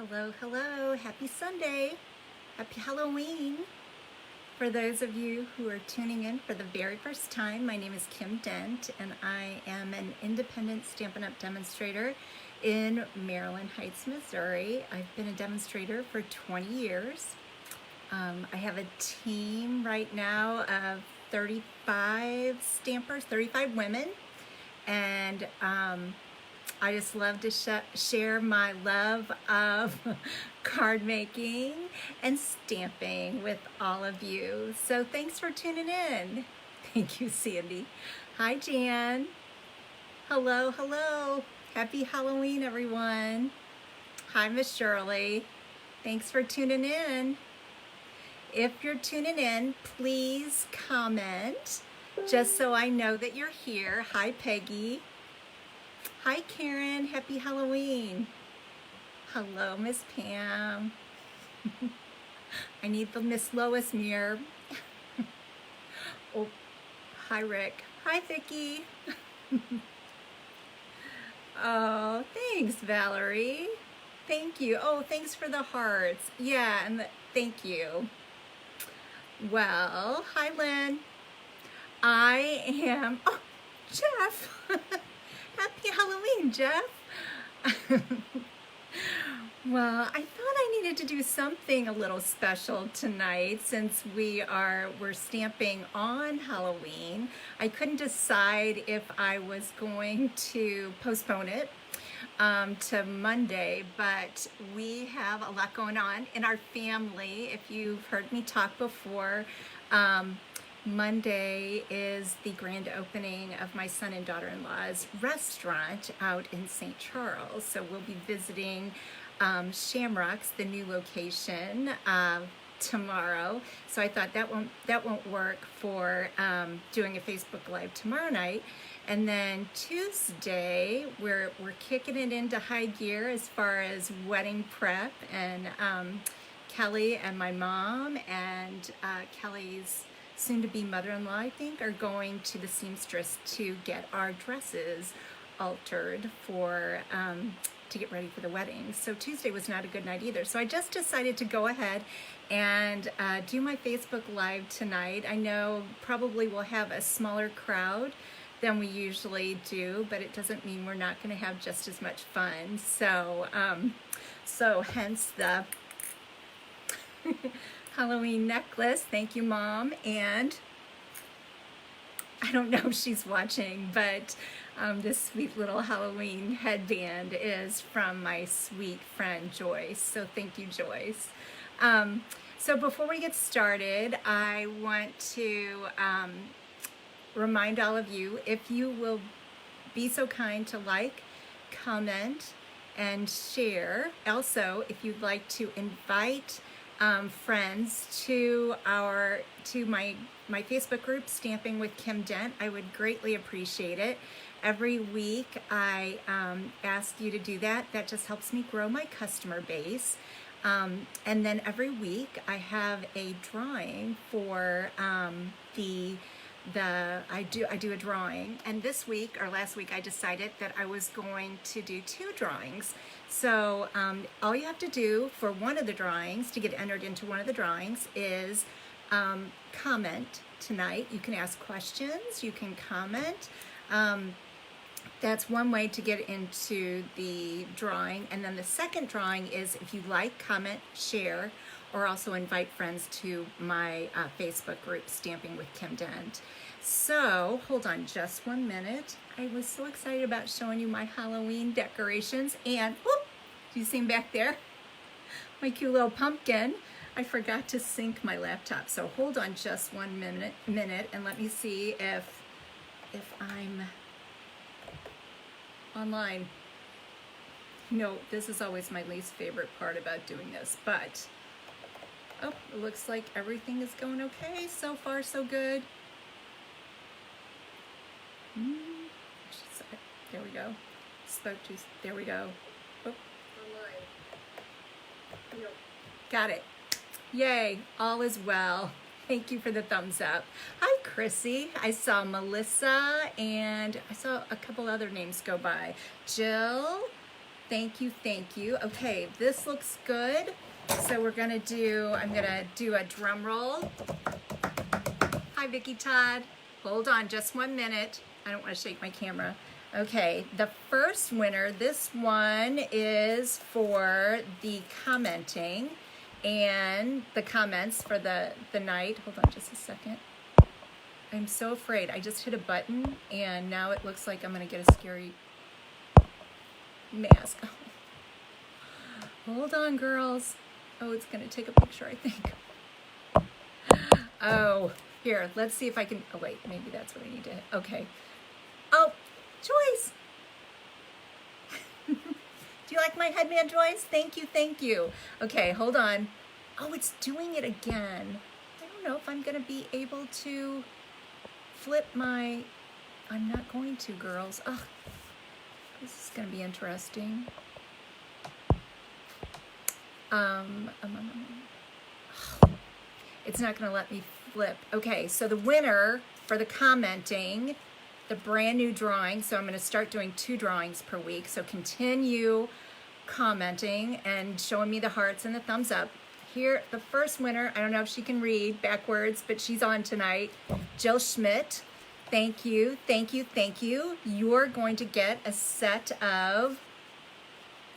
Hello, hello. Happy Sunday. Happy Halloween. For those of you who are tuning in for the very first time, my name is Kim Dent, and I am an independent Stampin' Up! Demonstrator in Maryland Heights, Missouri. I've been a demonstrator for 20 years. I have a team right now of 35 stampers, 35 women, and I just love to share my love of card making and stamping with all of you. So thanks for tuning in. Thank you, Sandy. Hi, Jan. Hello, hello. Happy Halloween, everyone. Hi, Miss Shirley. Thanks for tuning in. If you're tuning in, please comment just so I know that you're here. Hi, Peggy. Hi, Karen. Happy Halloween. Hello, Miss Pam. I need the Miss Lois mirror. Oh, hi, Rick. Hi, Vicki. Oh, thanks, Valerie. Thank you. Oh, thanks for the hearts. Yeah, and thank you. Well, hi, Lynn. I am, oh, Jeff. Happy Halloween, Jeff. Well, I thought I needed to do something a little special tonight since we're stamping on Halloween. I couldn't decide if I was going to postpone it to Monday, but we have a lot going on in our family. If you've heard me talk before, Monday is the grand opening of my son and daughter-in-law's restaurant out in St. Charles. So we'll be visiting Shamrocks, the new location, tomorrow. So I thought that won't work for doing a Facebook Live tomorrow night. And then Tuesday, we're kicking it into high gear as far as wedding prep. And Kelly and my mom and Kelly's soon-to-be mother-in-law, I think, are going to the seamstress to get our dresses altered for to get ready for the wedding. So Tuesday was not a good night either. So I just decided to go ahead and do my Facebook Live tonight. I know probably we'll have a smaller crowd than we usually do, but it doesn't mean we're not going to have just as much fun. So, so hence the Halloween necklace. Thank you, Mom. And I don't know if she's watching, but this sweet little Halloween headband is from my sweet friend Joyce. So thank you, Joyce. So before we get started, I want to remind all of you, if you will be so kind to like, comment, and share. Also, if you'd like to invite friends to my Facebook group, Stamping with Kim Dent, I would greatly appreciate it. Every week I ask you to do that. That just helps me grow my customer base. And then every week I have a drawing for I do a drawing, and this week or last week I decided that I was going to do 2 drawings. So all you have to do for one of the drawings to get entered into one of the drawings is comment tonight. You can ask questions, you can comment. That's one way to get into the drawing. And then the second drawing is if you like, comment, share, or also invite friends to my Facebook group, Stamping with Kim Dent. So hold on just 1 minute. I was so excited about showing you my Halloween decorations. And whoop, do you see him back there? My cute little pumpkin. I forgot to sync my laptop. So hold on just 1 minute and let me see if I'm online. No, this is always my least favorite part about doing this, but oh, it looks like everything is going okay. So far, so good. There we go. There we go. Oh. Online. Yep. Got it. Yay, all is well. Thank you for the thumbs up. Hi, Chrissy. I saw Melissa and I saw a couple other names go by. Jill, Thank you, thank you. Okay, this looks good. So I'm gonna do a drum roll. Hi, Vicki Todd. Hold on just 1 minute. I don't want to shake my camera. Okay, the first winner, this one is for the commenting and the comments for the night. Hold on just a second. I'm so afraid. I just hit a button and now it looks like I'm gonna get a scary mask. Hold on, girls. Oh, it's gonna take a picture, I think. Oh, here, let's see if I can, oh wait, maybe that's what I need to hit. Okay. Oh, Joyce. Do you like my headband, Joyce? Thank you, thank you. Okay, hold on. Oh, it's doing it again. I don't know if I'm gonna be able to flip my, I'm not going to, girls. Ugh, this is gonna be interesting. It's not gonna let me flip. Okay, so the winner for the commenting, the brand new drawing, so I'm gonna start doing 2 drawings per week, so continue commenting and showing me the hearts and the thumbs up. Here, the first winner, I don't know if she can read backwards, but she's on tonight, Jill Schmidt. Thank you, thank you, thank you. You're going to get a set of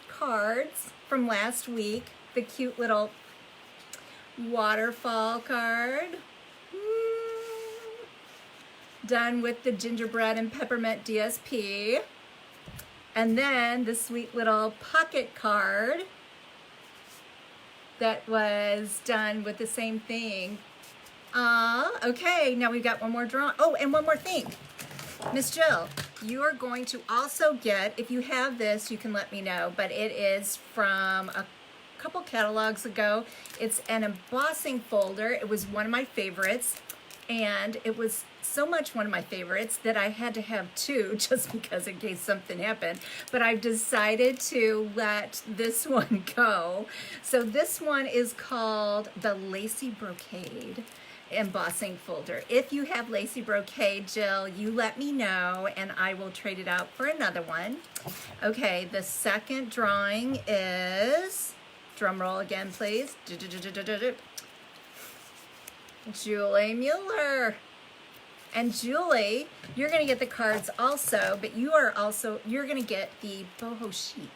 cards from last week, the cute little waterfall card. Done with the gingerbread and peppermint DSP. And then the sweet little pocket card that was done with the same thing. Okay, now we've got one more draw. Oh, and one more thing. Miss Jill, you are going to also get, if you have this, you can let me know, but it is from a couple catalogs ago. It's an embossing folder. It was one of my favorites, and it was so much one of my favorites that I had to have 2 just because in case something happened, but I've decided to let this one go. So this one is called the Lacy Brocade embossing folder. If you have Lacy Brocade, Jill, you let me know and I will trade it out for another one. Okay, the second drawing is, drum roll again, please. Julie Mueller. And Julie, you're gonna get the cards also, but you're gonna get the Boho Chic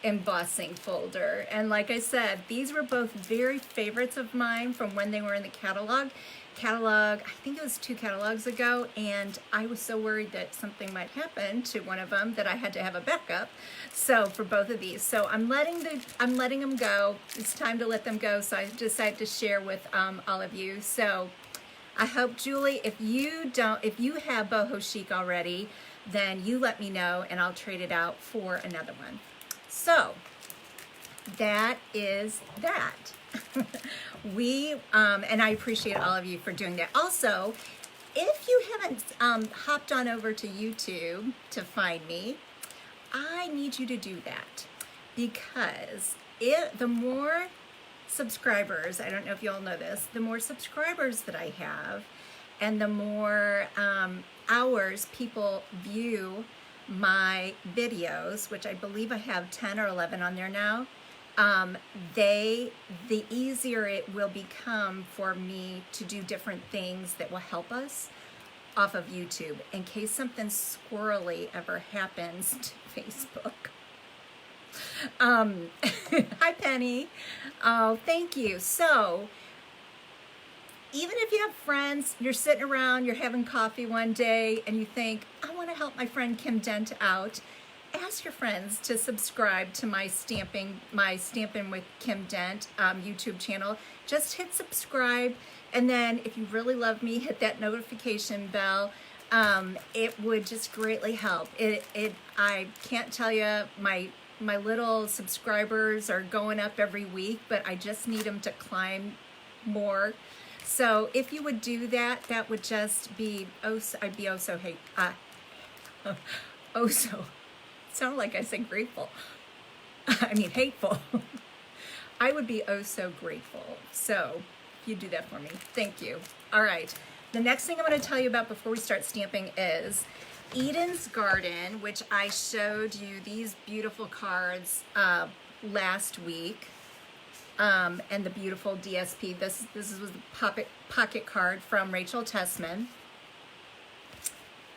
embossing folder. And like I said, these were both very favorites of mine from when they were in the catalog. I think it was 2 catalogs ago, and I was so worried that something might happen to one of them that I had to have a backup. So for both of these, so I'm letting them go. It's time to let them go. So I decided to share with all of you. So I hope, Julie, if you have Boho Chic already, then you let me know and I'll trade it out for another one. So that is that. And I appreciate all of you for doing that. Also, if you haven't hopped on over to YouTube to find me, I need you to do that, because the more subscribers, I don't know if you all know this, the more subscribers that I have and the more hours people view my videos, which I believe I have 10 or 11 on there now, the easier it will become for me to do different things that will help us off of YouTube in case something squirrely ever happens to Facebook. Hi, Penny. Oh, thank you. So, even if you have friends, you're sitting around, you're having coffee one day, and you think, I want to help my friend Kim Dent out, ask your friends to subscribe to my Stamping with Kim Dent YouTube channel. Just hit subscribe, and then if you really love me, hit that notification bell. It would just greatly help. I can't tell you, my little subscribers are going up every week, but I just need them to climb more. So if you would do that, that would just be, I'd be so sound like I said grateful. I mean hateful. I would be so grateful. So if you do that for me, thank you. All right. The next thing I'm going to tell you about before we start stamping is Eden's Garden, which I showed you these beautiful cards last week, and the beautiful DSP. This was the pocket card from Rachel Tessman.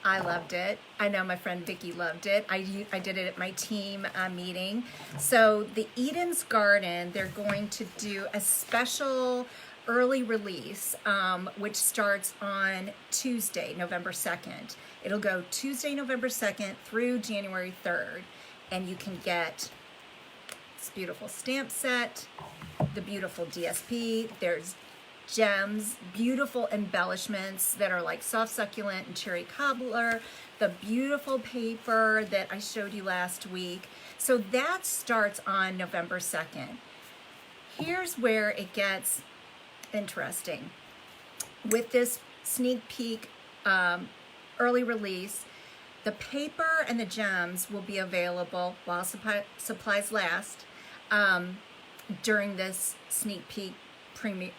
I loved it. I know my friend Vicky loved it. I did it at my team meeting. So the Eden's Garden, they're going to do a special early release, which starts on Tuesday, November 2nd. It'll go Tuesday, November 2nd through January 3rd. And you can get this beautiful stamp set, the beautiful DSP. There's gems, beautiful embellishments that are like soft succulent and cherry cobbler, the beautiful paper that I showed you last week. So that starts on November 2nd. Here's where it gets interesting. With this sneak peek early release, the paper and the gems will be available while supplies last during this sneak peek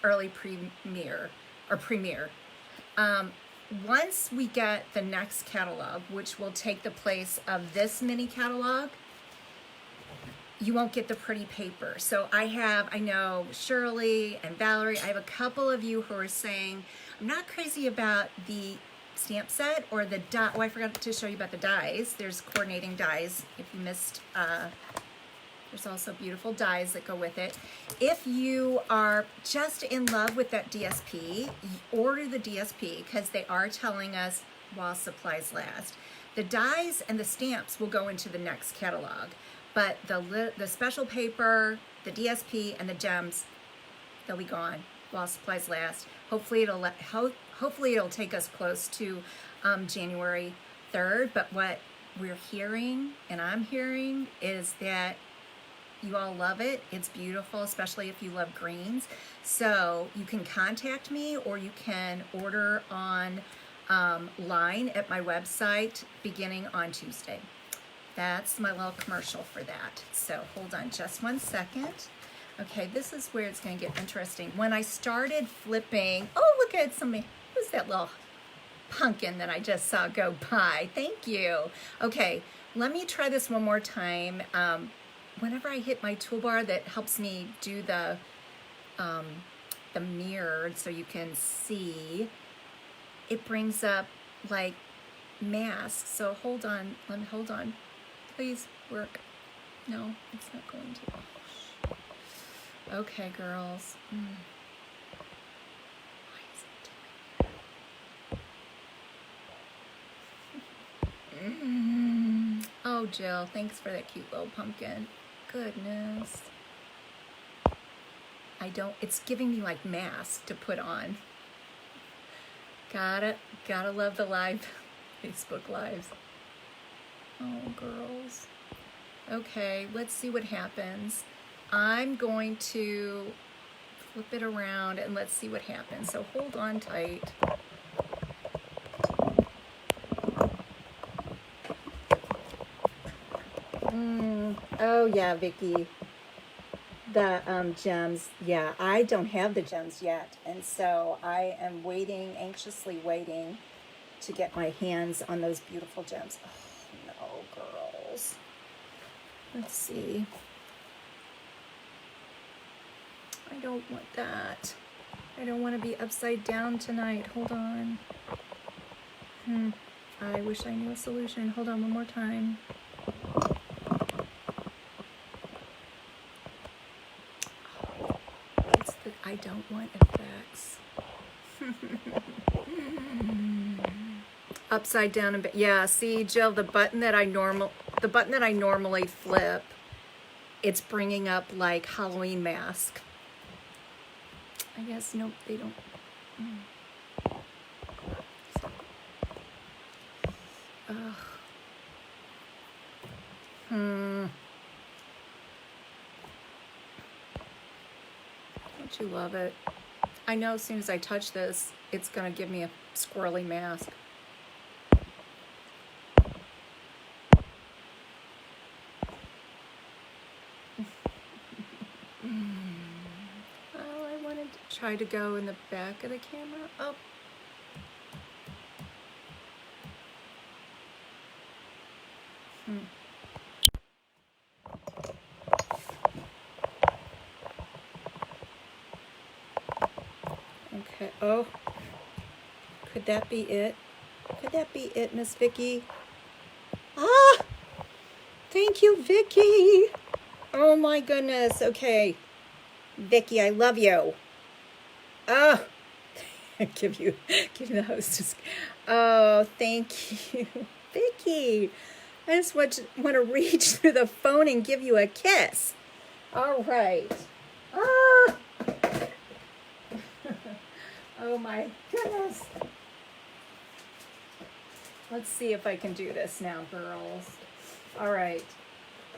early premiere. Once we get the next catalog, which will take the place of this mini catalog, you won't get the pretty paper. So I know Shirley and Valerie, I have a couple of you who are saying, I'm not crazy about the stamp set or the die. Oh, I forgot to show you about the dies. There's coordinating dies. If you missed, there's also beautiful dies that go with it. If you are just in love with that DSP, order the DSP because they are telling us while supplies last. The dies and the stamps will go into the next catalog, but the special paper, the DSP, and the gems, they'll be gone while supplies last. Hopefully it'll take us close to January 3rd, but what we're hearing and I'm hearing is that you all love it. It's beautiful, especially if you love greens. So you can contact me or you can order on line at my website beginning on Tuesday. That's my little commercial for that. So hold on just one second. Okay, this is where it's going to get interesting. When I started flipping, oh, look at somebody. Who's that little pumpkin that I just saw go by? Thank you. Okay, let me try this one more time. Whenever I hit my toolbar that helps me do the mirror so you can see, it brings up like masks. So hold on, hold on. Please work. No, it's not going to. Okay, girls. Why is it doing it? Oh, Jill, thanks for that cute little pumpkin. Goodness. It's giving me like mask to put on. Gotta love the live, Facebook lives. Oh, girls. Okay, let's see what happens. I'm going to flip it around and let's see what happens. So hold on tight. Oh yeah, Vicky. The gems. Yeah, I don't have the gems yet. And so I am anxiously waiting to get my hands on those beautiful gems. Oh no, girls. Let's see. I don't want that. I don't want to be upside down tonight. Hold on. I wish I knew a solution. Hold on one more time. I don't want effects. Upside down and yeah, see, Jill, the button that I normally flip, it's bringing up like Halloween mask. I guess nope, they don't. Don't you love it? I know as soon as I touch this, it's gonna give me a squirrely mask. Oh, I wanted to try to go in the back of the camera. Oh. Okay. Oh, could that be it? Could that be it, Miss Vicky? Ah, thank you, Vicky. Oh my goodness. Okay, Vicky, I love you. Oh, give you the hostess. Oh, thank you, Vicky. I just want to reach through the phone and give you a kiss. All right. Ah. Oh my goodness. Let's see if I can do this now, girls. All right.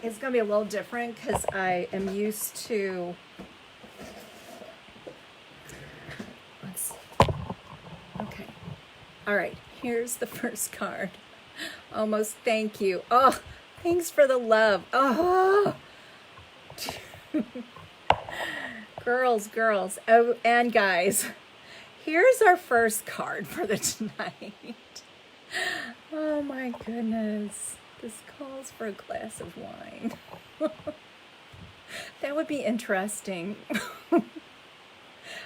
It's going to be a little different because I am used to... Let's see. Okay. All right. Here's the first card. Almost, thank you. Oh, thanks for the love. Oh. Girls. Oh, and guys. Here's our first card for the tonight. Oh my goodness. This calls for a glass of wine. That would be interesting.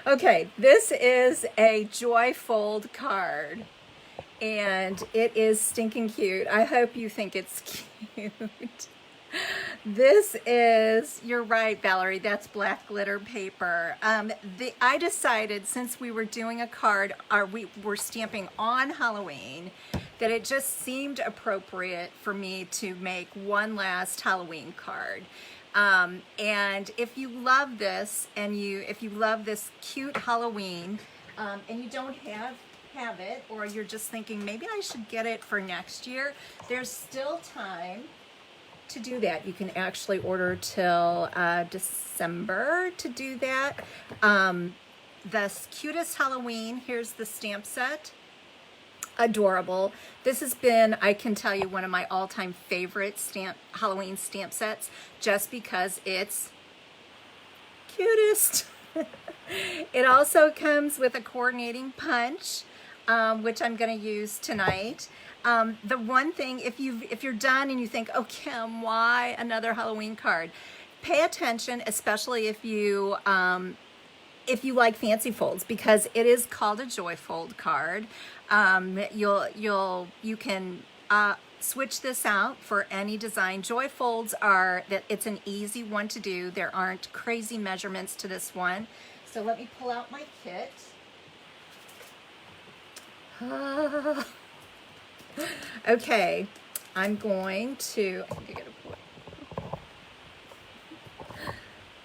Okay, this is a Joyfold card. And it is stinking cute. I hope you think it's cute. This is, you're right, Valerie, that's black glitter paper. I decided, since we were doing a card, we were stamping on Halloween, that it just seemed appropriate for me to make one last Halloween card. And if you love this, and if you love this cute Halloween, and you don't have it, or you're just thinking maybe I should get it for next year, there's still time to do that. You can actually order till December to do that. The cutest Halloween, here's the stamp set. Adorable. This has been, I can tell you, one of my all-time favorite Halloween stamp sets, just because it's cutest. It also comes with a coordinating punch, which I'm going to use tonight. The one thing, if you're done and you think, oh Kim, why another Halloween card? Pay attention, especially if you like fancy folds, because it is called a Joyfold card. You can switch this out for any design. Joyfolds it's an easy one to do. There aren't crazy measurements to this one. So let me pull out my kit. Okay, I'm going to, I think I gotta pull it.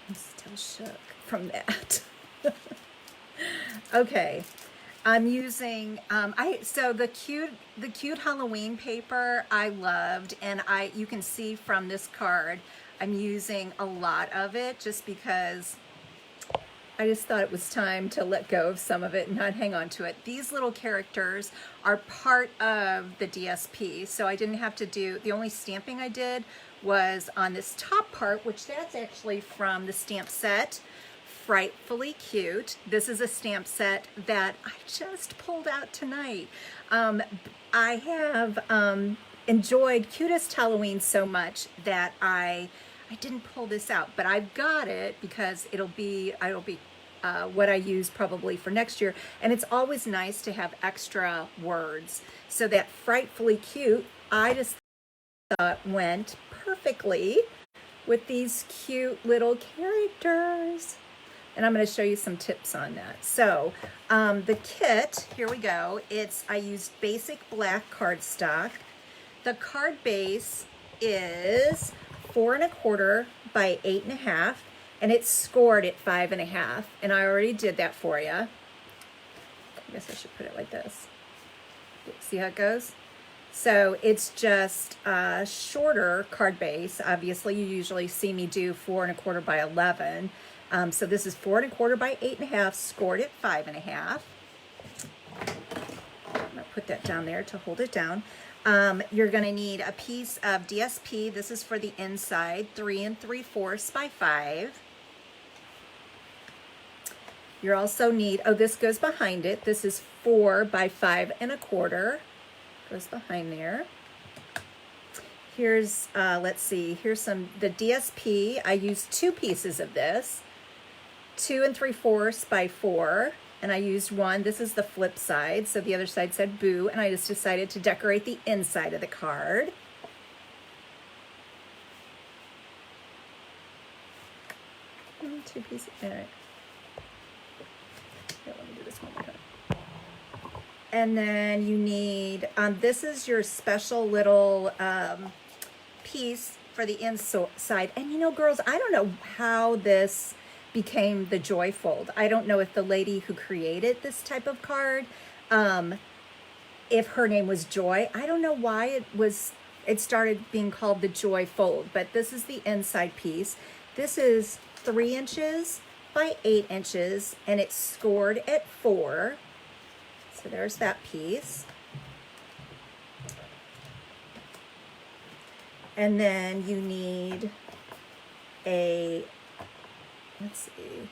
I'm still shook from that. Okay, I'm using, so the cute Halloween paper I loved, and you can see from this card, I'm using a lot of it just because I just thought it was time to let go of some of it and not hang on to it. These little characters are part of the DSP, so I didn't have to do, the only stamping I did was on this top part, which that's actually from the stamp set, Frightfully Cute. This is a stamp set that I just pulled out tonight. I have enjoyed Cutest Halloween so much that I didn't pull this out, but I've got it because it'll be what I use probably for next year. And it's always nice to have extra words. So that Frightfully Cute, I just thought went perfectly with these cute little characters. And I'm going to show you some tips on that. So the kit, here we go. I used basic black cardstock. The card base is 4 1/4 by 8 1/2, and it's scored at 5 1/2. And I already did that for you. I guess I should put it like this. See how it goes? So it's just a shorter card base. Obviously, you usually see me do 4 1/4 by 11. So this is 4 1/4 by 8 1/2, scored at 5 1/2. I'm gonna put that down there to hold it down. You're gonna need a piece of DSP. This is for the inside, 3 3/4 by 5. You also need, oh, this goes behind it. This is 4 by 5 1/4. Goes behind there. Here's, let's see, here's the DSP. I used 2 pieces of this, 2 3/4 by 4, and I used 1. This is the flip side, so the other side said boo, and I just decided to decorate the inside of the card. Two pieces. All right. Here, let me do this one more time. And then you need, this is your special little piece for the inside. And you know, girls, I don't know how this became the Joy Fold. I don't know if the lady who created this type of card, if her name was Joy. I don't know why it started being called the Joy Fold, but this is the inside piece. This is 3 inches by 8 inches, and it's scored at 4. So there's that piece. And then you need a, let's see,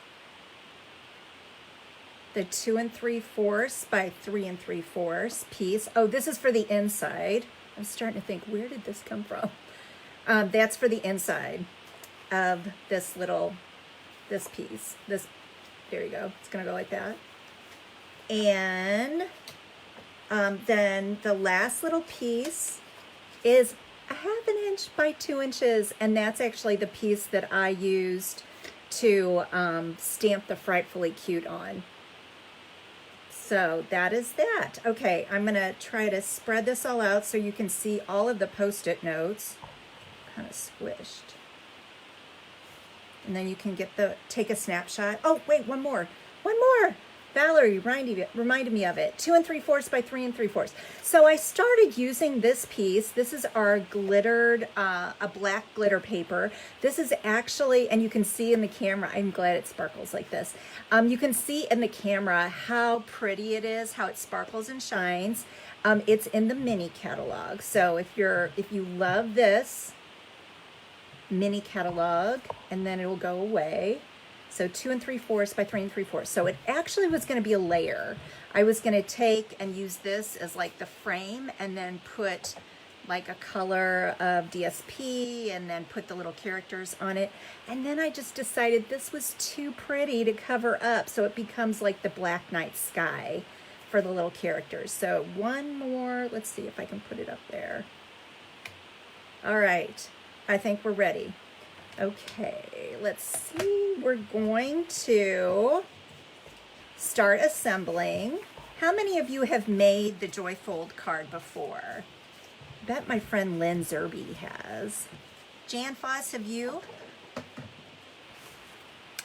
the 2 3/4 by 3 3/4 piece. Oh, this is for the inside. I'm starting to think, where did this come from? That's for the inside of this piece. There you go. It's gonna go like that. And then the last little piece is a 1/2 inch by 2 inches, and that's actually the piece that I used to stamp the Frightfully Cute on. So that is that. Okay, I'm gonna try to spread this all out so you can see all of the Post-it notes. Kind of squished. And then you can take a snapshot. Oh, wait, one more. Valerie reminded me of it. 2 3/4 by 3 3/4. So I started using this piece. This is our glittered, a black glitter paper. This is actually, and you can see in the camera, I'm glad it sparkles like this. You can see in the camera how pretty it is, how it sparkles and shines. It's in the mini catalog. So if you love this mini catalog, and then it will go away. So 2 3/4 by 3 3/4. So it actually was going to be a layer. I was going to take and use this as like the frame, and then put like a color of DSP, and then put the little characters on it. And then I just decided this was too pretty to cover up, so it becomes like the Black Night Sky for the little characters. So one more, let's see if I can put it up there. All right, I think we're ready. Okay, let's see. We're going to start assembling. How many of you have made the Joy Fold card before? I bet my friend Lynn Zerby has. Jan Foss, have you?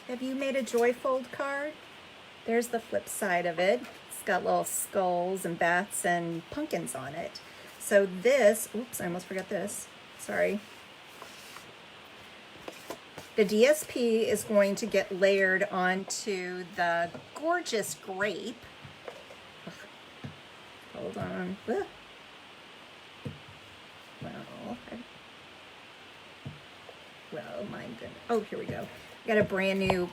Have you made a Joy Fold card? There's the flip side of it. It's got little skulls and bats and pumpkins on it. So this, oops, I almost forgot this. Sorry. The DSP is going to get layered onto the gorgeous grape. Ugh. Hold on. Ugh. Well, my goodness. Oh, here we go. I got a brand new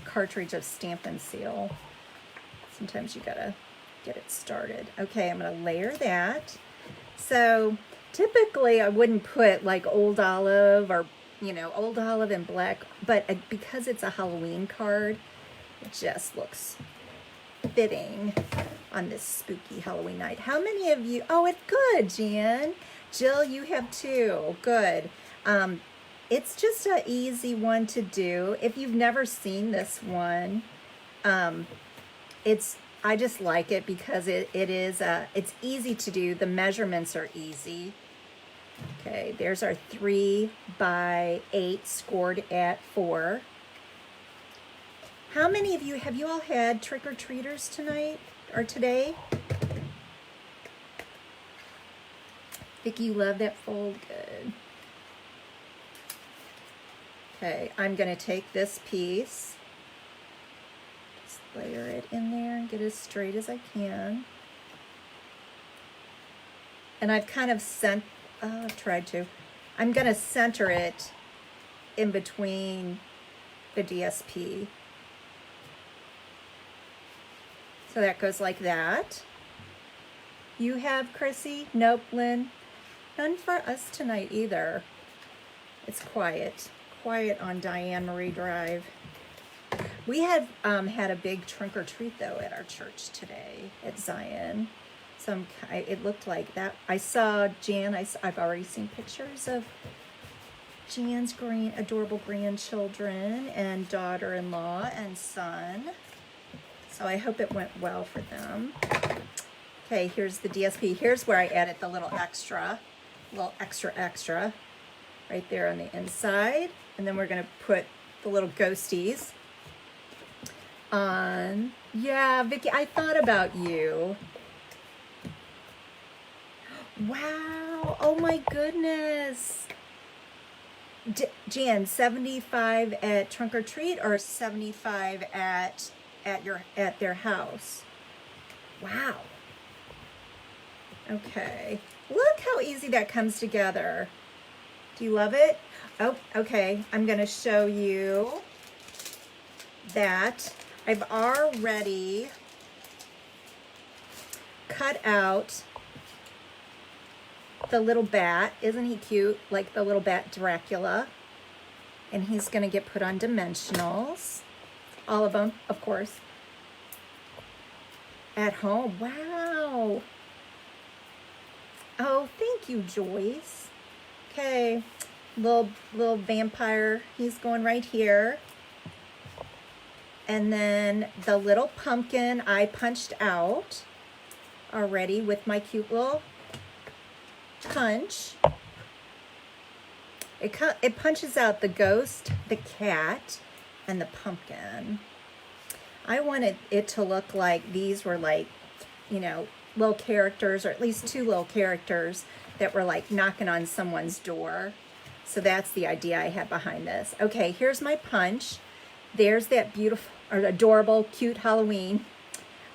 cartridge of Stampin' Seal. Sometimes you gotta get it started. Okay, I'm gonna layer that. So typically I wouldn't put like Old Olive or Old Olive and black, but because it's a Halloween card, it just looks fitting on this spooky Halloween night. How many of you, oh, it's good, Jan. Jill, you have 2, good. It's just an easy one to do. If you've never seen this one, I just like it because it's easy to do. The measurements are easy. Okay, there's our 3 by 8 scored at 4. How many of you, have you all had trick-or-treaters tonight or today? Vicki, you love that fold? Good. Okay, I'm going to take this piece, just layer it in there and get as straight as I can. And I've kind of tried to. I'm going to center it in between the DSP. So that goes like that. You have, Chrissy? Nope, Lynn. None for us tonight either. It's quiet. Quiet on Diane Marie Drive. We had had a big trunk or treat though at our church today at Zion. It looked like that. I saw Jan. I've already seen pictures of Jan's adorable grandchildren and daughter-in-law and son. So I hope it went well for them. Okay, here's the DSP. Here's where I added the little extra right there on the inside. And then we're gonna put the little ghosties on. Yeah, Vicki, I thought about you. Wow, oh my goodness. Jan, 75 at trunk or treat or 75 at their house? Wow. Okay. Look how easy that comes together. Do you love it? Oh, okay. I'm going to show you that I've already cut out the little bat. Isn't he cute? Like the little bat Dracula. And he's going to get put on dimensionals. All of them, of course. At home. Wow. Oh, thank you, Joyce. Okay. Little vampire. He's going right here. And then the little pumpkin I punched out already with my cute little punch. It punches out the ghost, the cat, and the pumpkin. I wanted it to look like these were like, you know, little characters, or at least two little characters that were like knocking on someone's door. So that's the idea I had behind this. Okay, here's my punch. There's that beautiful or adorable, cute Halloween.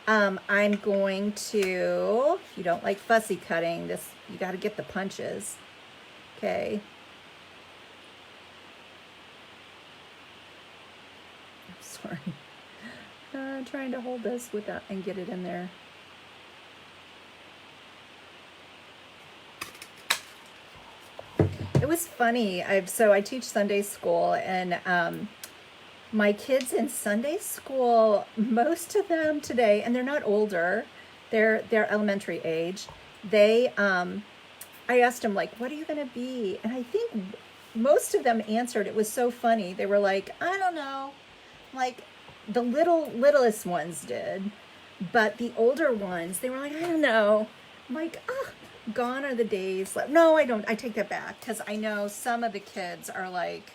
I'm going to, if you don't like fussy cutting, you got to get the punches. Okay. I'm sorry. I'm trying to hold this and get it in there. It was funny. I teach Sunday school, and my kids in Sunday school, most of them today, and they're not older, they're elementary age. I asked them, like, what are you going to be? And I think most of them answered. It was so funny. They were like, I don't know. Like, the littlest ones did, but the older ones, they were like, I don't know. I'm like, gone are the days. No, I don't. I take that back, because I know some of the kids are like,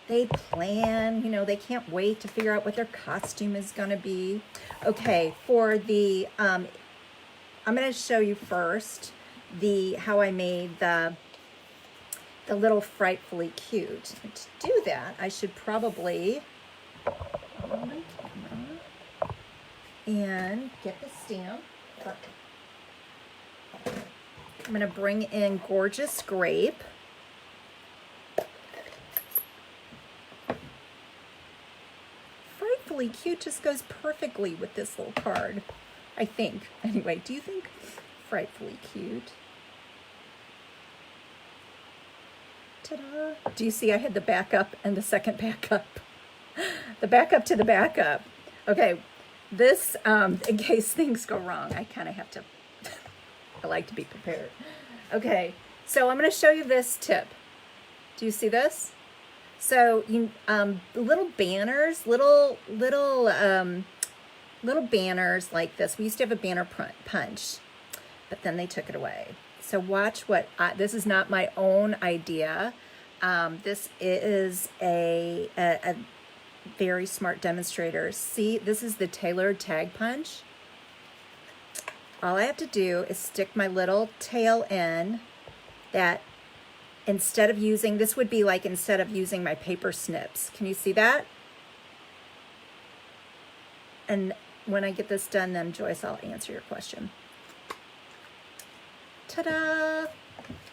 they plan, you know, they can't wait to figure out what their costume is going to be. Okay, for the, I'm going to show you first how I made the little frightfully cute. To do that, I should probably and get the stamp. I'm going to bring in Gorgeous Grape. Frightfully Cute just goes perfectly with this little card, I think. Anyway, do you think? Frightfully Cute. Ta-da! Do you see I had the backup and the second backup? The backup to the backup. Okay, this, in case things go wrong, I kind of have to, I like to be prepared. Okay, so I'm going to show you this tip. Do you see this? So little banners, little banners like this. We used to have a banner punch, but then they took it away. So watch this is not my own idea. This is a very smart demonstrator. See, this is the tailored tag punch. All I have to do is stick my little tail in that. Instead of using my paper snips. Can you see that? And when I get this done, then Joyce, I'll answer your question. Ta-da!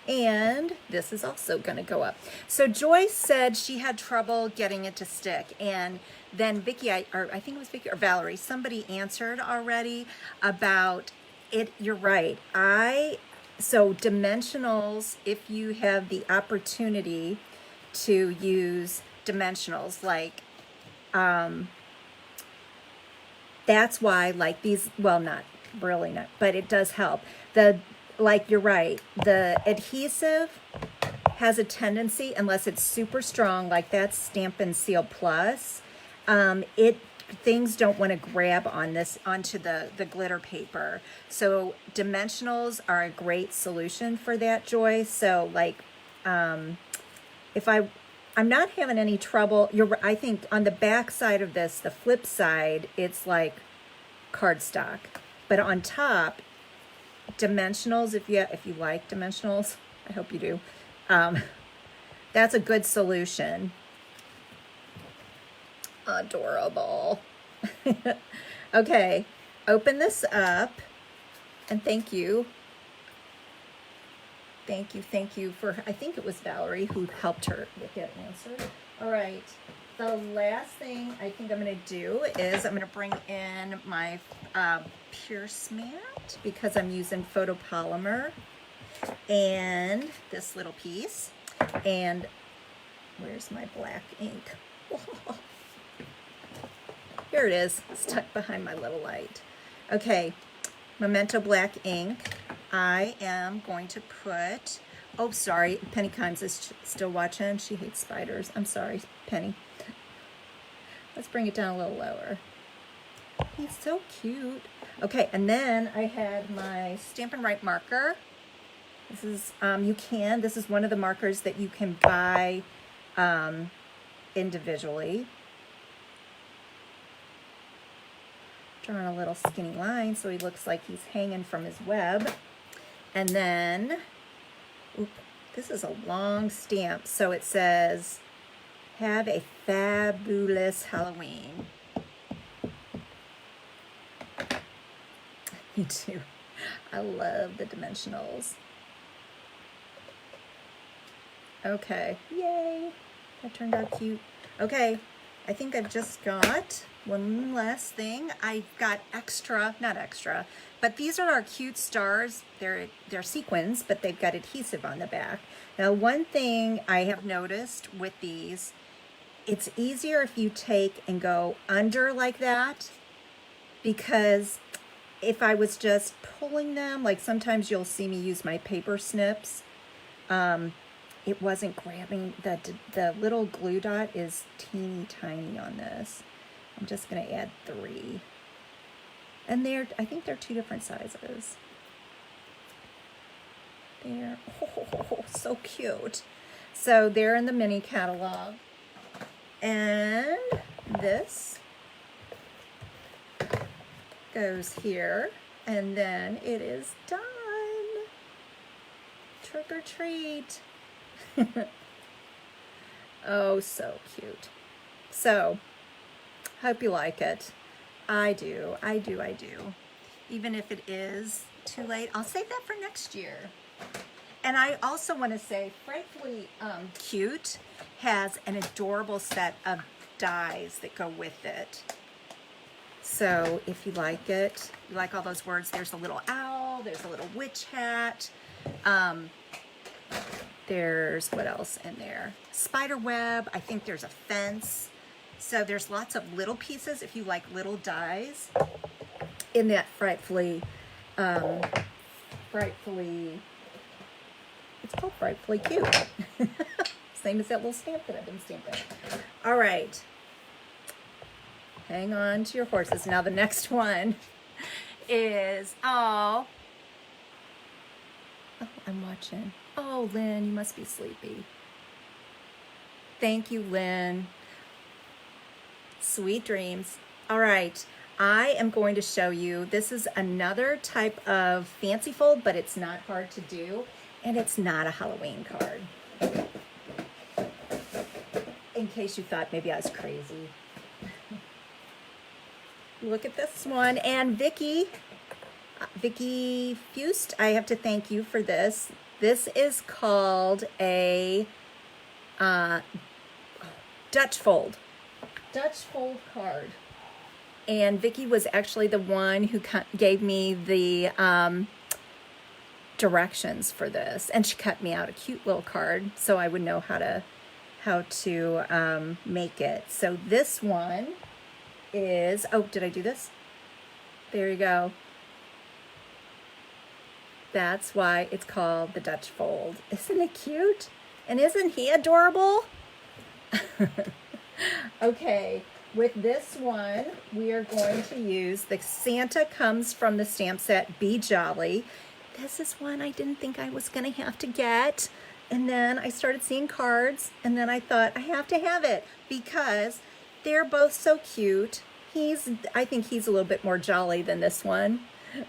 And this is also going to go up. So Joyce said she had trouble getting it to stick. And then Vicki, I think it was Vicki or Valerie, somebody answered already about it. You're right. So dimensionals, if you have the opportunity to use dimensionals, like that's why, like these, well, not really, not, but it does help. Like you're right, the adhesive has a tendency, unless it's super strong, like that's Stampin' Seal Plus, it things don't want to grab on this onto the glitter paper. So dimensionals are a great solution for that, Joy. So like if I'm not having any trouble. I think on the back side of this, the flip side, it's like cardstock, but on top, dimensionals. If you like dimensionals, I hope you do. That's a good solution. Adorable. Okay, open this up, and thank you for, I think it was Valerie who helped her with that answer. All right, the last thing I think I'm going to do is I'm going to bring in my Pierce mat, because I'm using photopolymer and this little piece. And where's my black ink? Oh, here it is. It's tucked behind my little light. Okay, Memento black ink. I am going to put, oh, sorry, Penny Kimes is still watching. She hates spiders. I'm sorry, Penny. Let's bring it down a little lower. He's so cute. Okay, and then I had my Stampin' Right marker. This is, this is one of the markers that you can buy individually. Drawing a little skinny line so he looks like he's hanging from his web. And then, this is a long stamp. So it says, have a fabulous Halloween. Me too. I love the dimensionals. Okay, yay. That turned out cute. Okay, I think I've just got one last thing. I've got not extra, but these are our cute stars. They're sequins, but they've got adhesive on the back. Now, one thing I have noticed with these, it's easier if you take and go under like that, because if I was just pulling them, like sometimes you'll see me use my paper snips, it wasn't grabbing. The little glue dot is teeny tiny on this. I'm just going to add 3. And I think they're 2 different sizes. There. Oh, so cute. So they're in the mini catalog. And this goes here. And then it is done. Trick or treat. Oh, so cute. So, hope you like it. I do. Even if it is too late, I'll save that for next year. And I also want to say, Frightfully Cute has an adorable set of dies that go with it. So if you like it, you like all those words, there's a little owl, there's a little witch hat, there's what else in there? Spider web, I think there's a fence. So there's lots of little pieces if you like little dies in that frightfully, it's called Frightfully Cute. Same as that little stamp that I've been stamping. All right. Hang on to your horses. Now the next one is, oh, I'm watching. Oh, Lynn, you must be sleepy. Thank you, Lynn. Sweet dreams. All right, I am going to show you, this is another type of fancy fold, but it's not hard to do, and it's not a Halloween card. In case you thought maybe I was crazy. Look at this one, and Vicky Fust, I have to thank you for this. This is called a Dutch fold card. And Vicky was actually the one who gave me the directions for this, and she cut me out a cute little card so I would know how to make it. So this one is, oh, did I do this? There you go. That's why it's called the Dutch fold. Isn't it cute? And isn't he adorable? Okay, with this one, we are going to use the Santa Comes from the stamp set, Be Jolly. This is one I didn't think I was gonna have to get. And then I started seeing cards, and then I thought I have to have it because they're both so cute. I think he's a little bit more jolly than this one,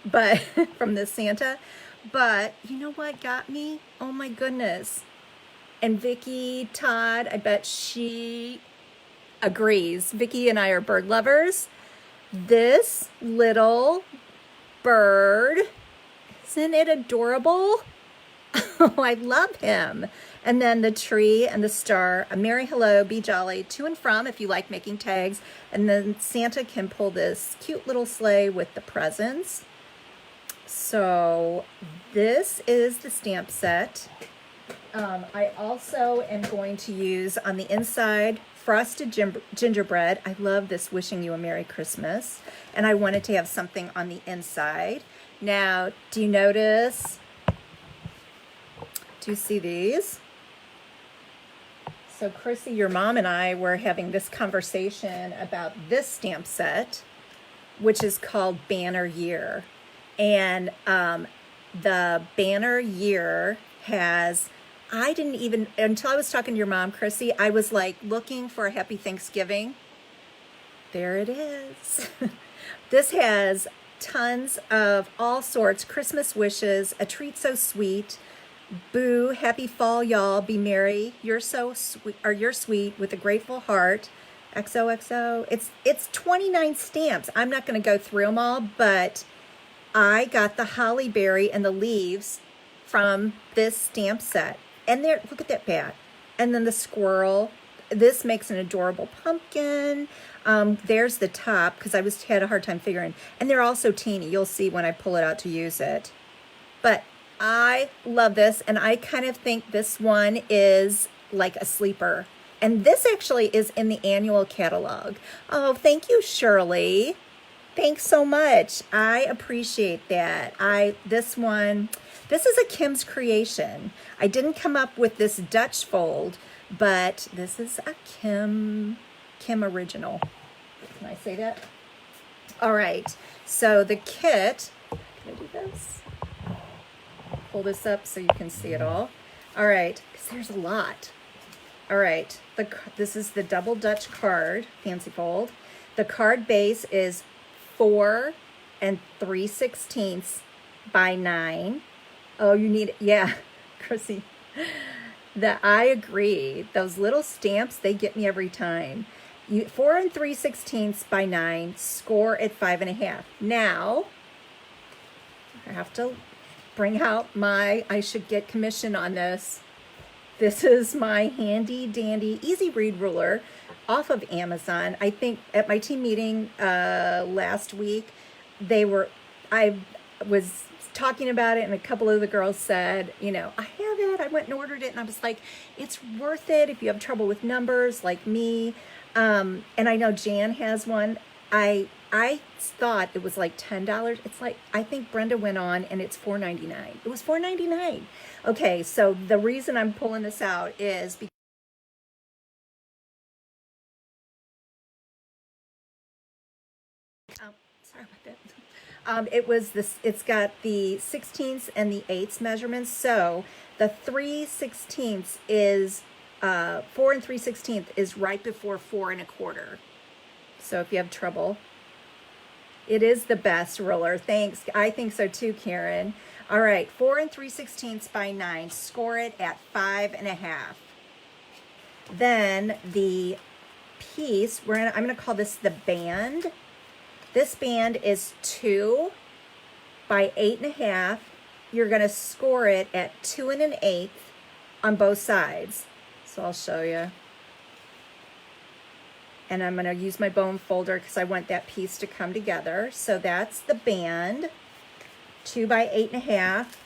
but from the Santa. But you know what got me? Oh my goodness. And Vicky Todd, I bet she agrees. Vicky and I are bird lovers. This little bird, isn't it adorable? Oh, I love him. And then the tree and the star, a merry hello, be jolly, to and from if you like making tags. And then Santa can pull this cute little sleigh with the presents. So this is the stamp set. I also am going to use on the inside frosted gingerbread. I love this wishing you a Merry Christmas. And I wanted to have something on the inside. Now, do you notice? Do you see these? So Chrissy, your mom and I were having this conversation about this stamp set, which is called Banner Year. And the Banner Year has, I didn't even, until I was talking to your mom, Chrissy, I was like looking for a Happy Thanksgiving. There it is. This has tons of all sorts, Christmas wishes, a treat so sweet, boo, happy fall, y'all, be merry, you're so sweet, or you're sweet with a grateful heart, XOXO. It's 29 stamps. I'm not going to go through them all, but I got the holly berry and the leaves from this stamp set. And there, look at that bat. And then the squirrel. This makes an adorable pumpkin. There's the top, because had a hard time figuring. And they're also teeny. You'll see when I pull it out to use it. But I love this, and I kind of think this one is like a sleeper. And this actually is in the annual catalog. Oh, thank you, Shirley. Thanks so much. I appreciate that. This is a Kim's creation. I didn't come up with this Dutch fold, but this is a Kim original. Can I say that? All right. So the kit, can I do this? Pull this up so you can see it all. All right, because there's a lot. All right, this is the double Dutch card, fancy fold. The card base is 4 3/16 by 9. Oh, you need, yeah, Chrissy. I agree. Those little stamps, they get me every time. 4 3/16 by 9, score at 5.5. Now, I have to bring out I should get commission on this. This is my handy dandy easy read ruler off of Amazon. I think at my team meeting last week, I was talking about it, and a couple of the girls said, I have it. I went and ordered it, and I was like, it's worth it if you have trouble with numbers like me. And I know Jan has one. I thought it was like $10. It's like, I think Brenda went on and it's $4.99. It was $4.99. Okay, so the reason I'm pulling this out is because sorry about that. It's got the 16ths and the 8ths measurements. So the 3/16 is 4 3/16 is right before 4 1/4. So if you have trouble, it is the best ruler. Thanks. I think so too, Karen. All right, 4 3/16 by 9. Score it at 5.5. Then the piece, I'm going to call this the band. This band is 2 by 8.5. You're going to score it at 2 1/8 on both sides. So I'll show you. And I'm going to use my bone folder because I want that piece to come together. So that's the band, 2 by 8.5.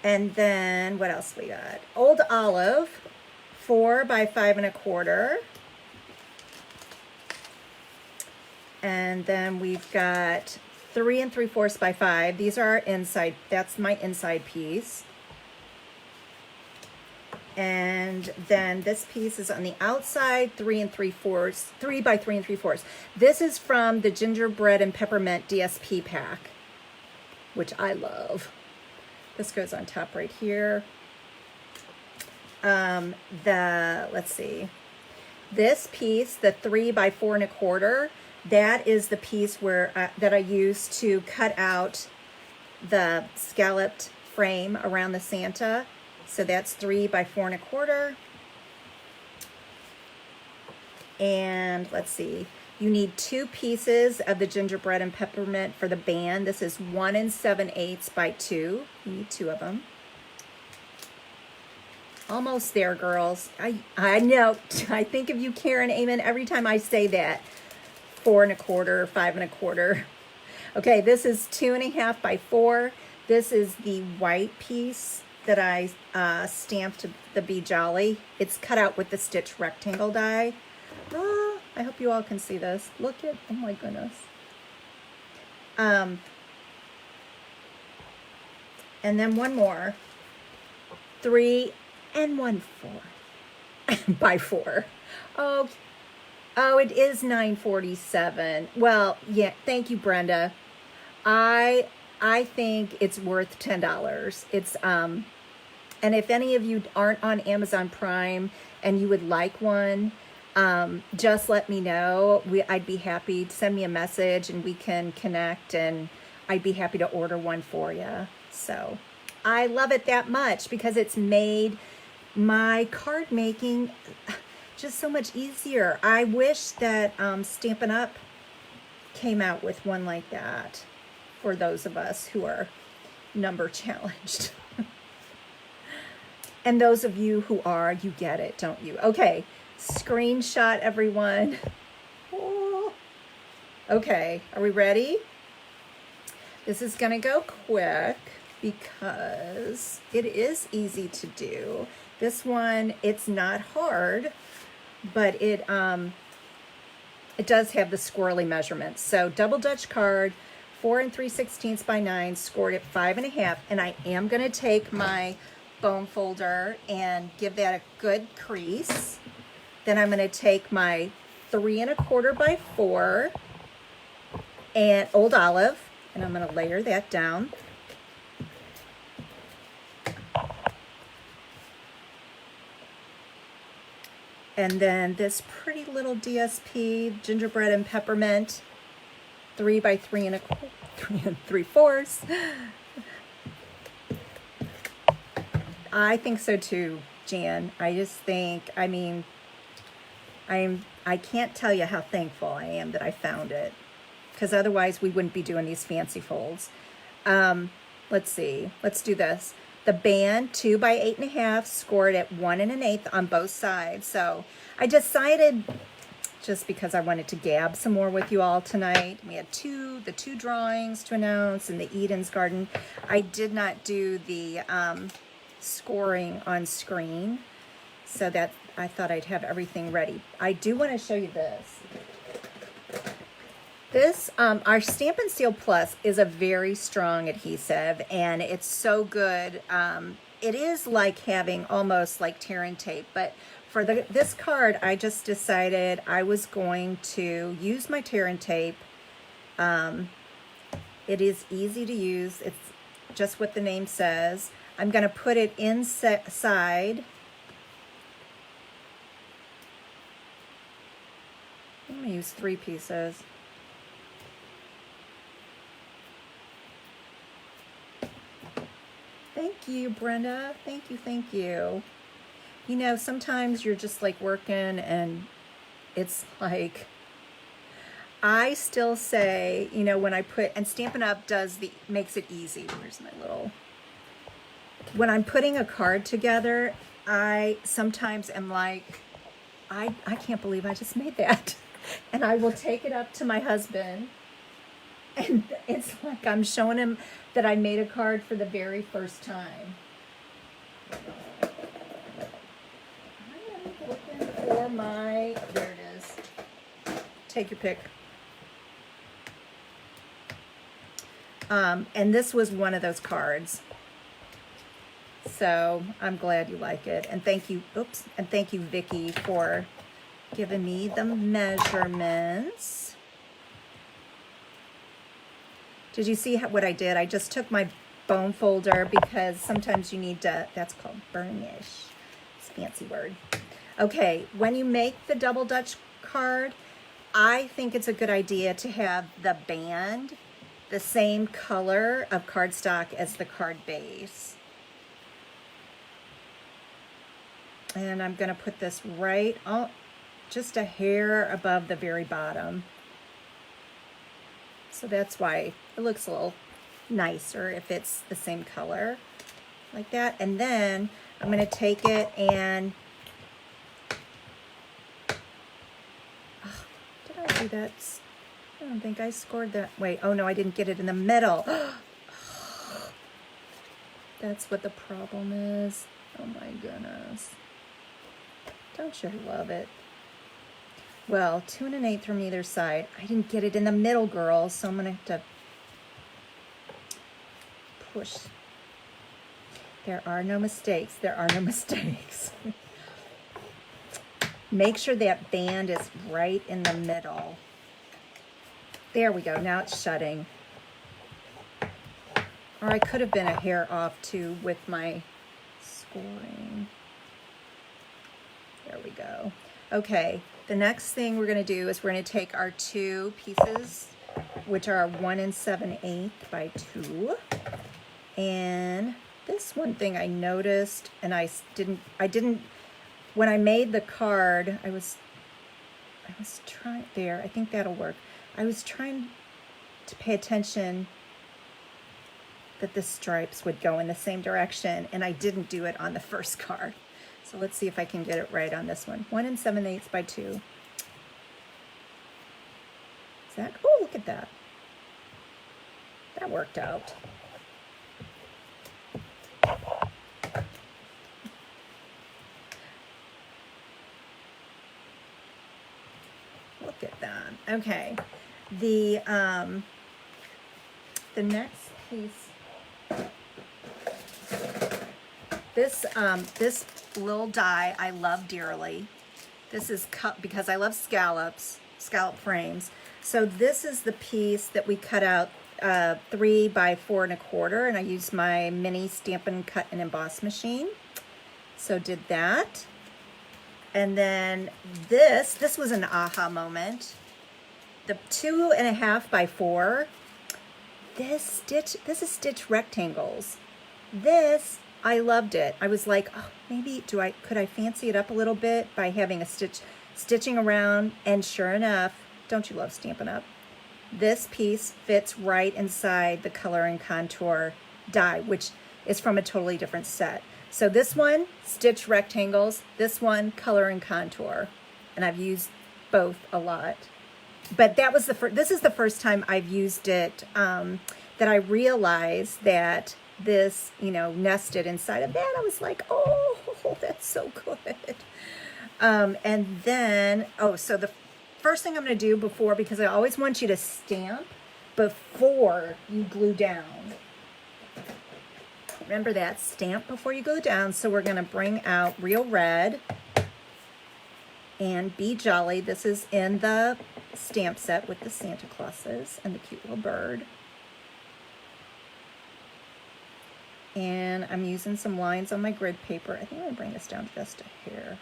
And then what else we got? Old Olive, 4 by 5 1/4. And then we've got 3 3/4 by 5. These are our inside. That's my inside piece. And then this piece is on the outside, 3 3/4, 3 by 3 3/4. This is from the Gingerbread and Peppermint DSP pack, which I love. This goes on top right here. Let's see. This piece, the 3 by 4 1/4, that is the piece where that I used to cut out the scalloped frame around the Santa. So that's 3 by 4 1/4. And let's see, you need 2 pieces of the Gingerbread and Peppermint for the band. This is 1 7/8 by 2. You need 2 of them. Almost there, girls. I know. I think of you, Karen, amen, every time I say that. 4 1/4, 5 1/4. Okay, this is 2 1/2 by 4. This is the white piece that I stamped the Be Jolly. It's cut out with the stitch rectangle die. Oh, I hope you all can see this. Look at, oh my goodness. And then one more. 3 1/4 by 4. Oh, it is $9.47. Well, yeah, thank you, Brenda. I think it's worth $10. It's and if any of you aren't on Amazon Prime and you would like one, just let me know. I'd be happy to send me a message and we can connect, and I'd be happy to order one for you. So I love it that much because it's made my card making just so much easier. I wish that Stampin' Up! Came out with one like that for those of us who are number challenged. And those of you who are, you get it, don't you? Okay, screenshot everyone. Oh. Okay, are we ready? This is gonna go quick because it is easy to do. This one, it's not hard, but it does have the squirrely measurements. So double Dutch card, 4 3/16 by 9, scored at 5 1/2, and I am gonna take my bone folder and give that a good crease. Then I'm gonna take my 3 1/4 by 4 and Old Olive, and I'm gonna layer that down. And then this pretty little DSP, Gingerbread and Peppermint, 3 by 3 3/4. I think so too, Jan. I just think, I mean, I can't tell you how thankful I am that I found it, because otherwise we wouldn't be doing these fancy folds. Let's see, let's do this. The band, 2 by 8 1/2, scored at 1 1/8 on both sides. So I decided, just because I wanted to gab some more with you all tonight, we had the two drawings to announce in the Eden's Garden. I did not do the scoring on screen, so that I thought I'd have everything ready. I do want to show you this. This, our Stampin' Seal Plus is a very strong adhesive, and it's so good. It is like having almost like tear and tape, but for this card, I just decided I was going to use my tear and tape. It is easy to use. It's just what the name says. I'm going to put it inside. I'm going to use 3 pieces. Thank you, Brenda. Thank you, thank you. You know, sometimes you're just like working and it's like, I still say, you know, when I put, and Stampin' Up! Makes it easy. Where's my little, when I'm putting a card together, I sometimes am like, I can't believe I just made that. And I will take it up to my husband, and it's like I'm showing him that I made a card for the very first time. I am looking for my, there it is. Take your pick. And this was one of those cards. So I'm glad you like it. And thank you, and thank you, Vicky, for giving me the measurements. Did you see what I did? I just took my bone folder because sometimes you need to, that's called burnish. It's a fancy word. Okay, when you make the double Dutch card, I think it's a good idea to have the band the same color of cardstock as the card base. And I'm going to put this right on, just a hair above the very bottom. So that's why it looks a little nicer if it's the same color like that. And then I'm going to take it and, did I do that? I don't think I scored that. Wait, oh no, I didn't get it in the middle. That's what the problem is. Oh my goodness. Don't you love it? Well, 2 1/8 from either side. I didn't get it in the middle, girls, so I'm gonna have to push. There are no mistakes. There are no mistakes. Make sure that band is right in the middle. There we go. Now it's shutting. Or I could have been a hair off too with my scoring. There we go. Okay, the next thing we're going to do is we're going to take our 2 pieces, which are 1 7/8 by 2. And this one thing I noticed, and I didn't, when I made the card, I was trying, there, I think that'll work. I was trying to pay attention that the stripes would go in the same direction, and I didn't do it on the first card. So let's see if I can get it right on this one. 1 7/8 by 2. Is that, oh, look at that. That worked out. Look at that. Okay. The next piece, this little die I love dearly. This is cut because I love scallop frames. So this is the piece that we cut out 3 by 4 1/4, and I used my mini Stampin' Cut and Emboss machine. So did that. And then this was an aha moment. The 2 1/2 by 4. This is stitch rectangles. This, I loved it. I was like, oh, maybe could I fancy it up a little bit by having a stitching around? And sure enough, don't you love Stampin' Up? This piece fits right inside the Color and Contour die, which is from a totally different set. So this one, stitch rectangles. This one, Color and Contour. And I've used both a lot. But that was this is the first time I've used it, that I realized that this, nested inside of that. I was like, oh, that's so good. And then, so the first thing I'm going to do because I always want you to stamp before you glue down. Remember that, stamp before you glue down. So we're going to bring out Real Red and Be Jolly. This is in the stamp set with the Santa Clauses and the cute little bird. And I'm using some lines on my grid paper. I think I'm going to bring this down just a hair.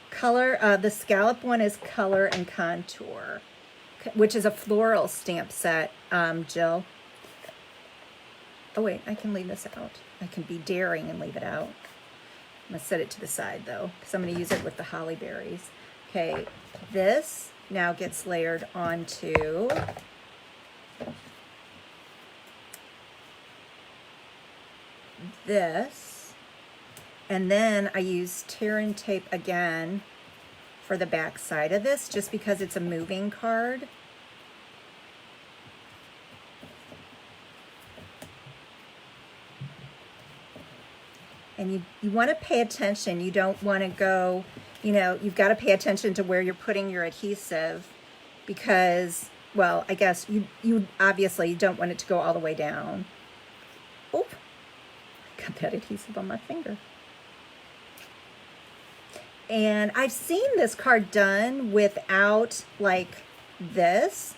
Color, the scallop one is Color and Contour, which is a floral stamp set, Jill. Oh wait, I can leave this out. I can be daring and leave it out. I'm going to set it to the side though, because I'm going to use it with the holly berries. Okay, this now gets layered onto this, and then I use tear and tape again for the back side of this, just because it's a moving card. And you want to pay attention. You don't want to go, you've got to pay attention to where you're putting your adhesive because, well, I guess you obviously don't want it to go all the way down. Oh, got that adhesive on my finger. And I've seen this card done without like this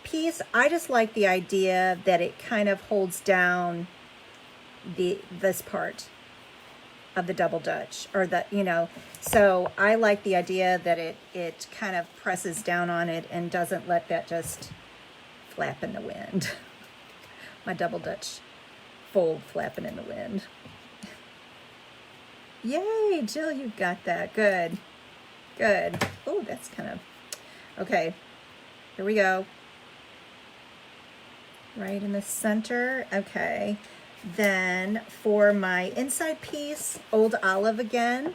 piece. I just like the idea that it kind of holds down this part of the double Dutch, or so I like the idea that it kind of presses down on it and doesn't let that just flap in the wind. My double Dutch fold flapping in the wind. Yay, Jill, you got that. Good. Good. Oh, that's kind of... Okay, here we go. Right in the center. Okay. Then for my inside piece, Old Olive again.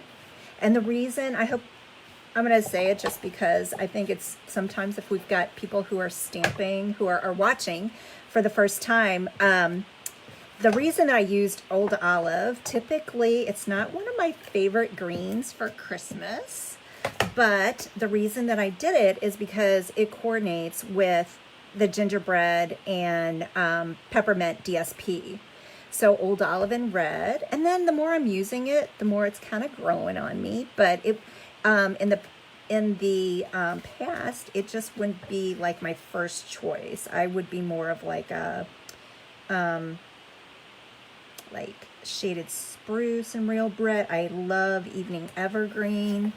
And the reason, I'm going to say it just because I think it's sometimes if we've got people who are stamping, who are watching for the first time, the reason I used Old Olive, typically it's not one of my favorite greens for Christmas, but the reason that I did it is because it coordinates with the gingerbread and peppermint DSP. So Old Olive in red, and then the more I'm using it, the more it's kind of growing on me. But it in the past, it just wouldn't be like my first choice. I would be more of like a like shaded spruce and real Brit. I love Evening Evergreen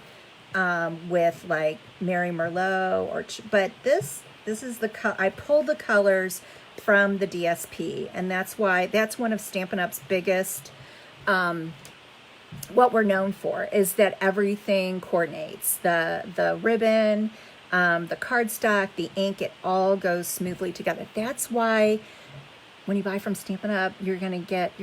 with like Mary Merlot but this is I pulled the colors from the DSP, and that's one of Stampin' Up's biggest what we're known for is that everything coordinates. The ribbon, the cardstock, the ink, it all goes smoothly together. That's why when you buy from Stampin' Up, you're gonna get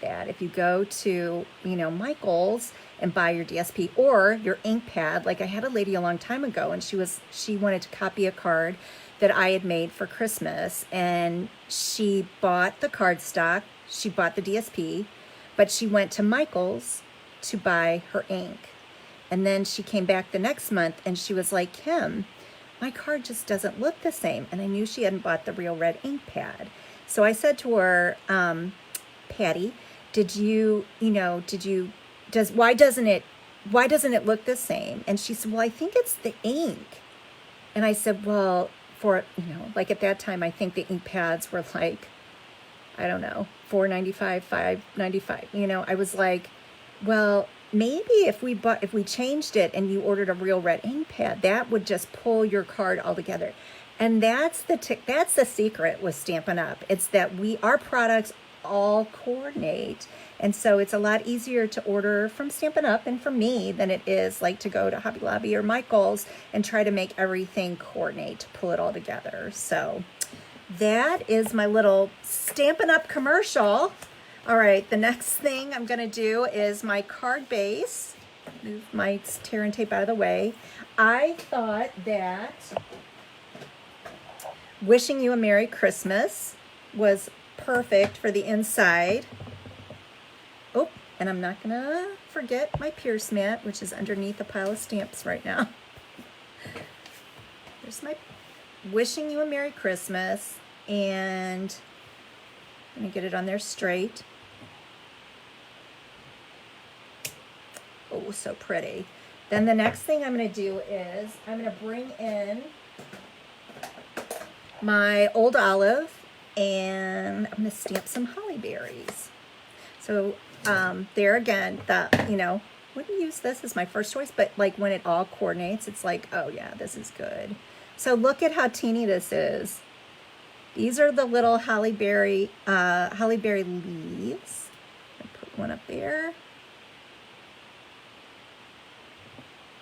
that. If you go to Michael's and buy your DSP or your ink pad, like I had a lady a long time ago, and she wanted to copy a card that I had made for Christmas, and she bought the cardstock, she bought the DSP, but she went to Michael's to buy her ink. And then she came back the next month and she was like, Kim, my card just doesn't look the same. And I knew she hadn't bought the Real Red ink pad. So I said to her, Patty, why doesn't it look the same? And she said, well, I think it's the ink. And I said, well, like at that time, I think the ink pads were like, I don't know, $4.95, $5.95. I was like, well, maybe if we changed it and you ordered a Real Red ink pad, that would just pull your card all together. And that's the secret with Stampin' Up. It's that our products all coordinate. And so it's a lot easier to order from Stampin' Up and for me than it is like to go to Hobby Lobby or Michael's and try to make everything coordinate to pull it all together. So that is my little Stampin' Up commercial. All right, the next thing I'm gonna do is my card base. Move my tear and tape out of the way. I thought that Wishing You a Merry Christmas was perfect for the inside. Oh, and I'm not gonna forget my Pierce mat, which is underneath a pile of stamps right now. There's my Wishing You a Merry Christmas, and I'm gonna get it on there straight. Oh, so pretty. Then the next thing I'm gonna do is I'm gonna bring in my Old Olive, and I'm gonna stamp some holly berries. So there again, wouldn't use this as my first choice, but like when it all coordinates, it's like, oh yeah, this is good. So look at how teeny this is. These are the little holly berry leaves. I'll put one up there.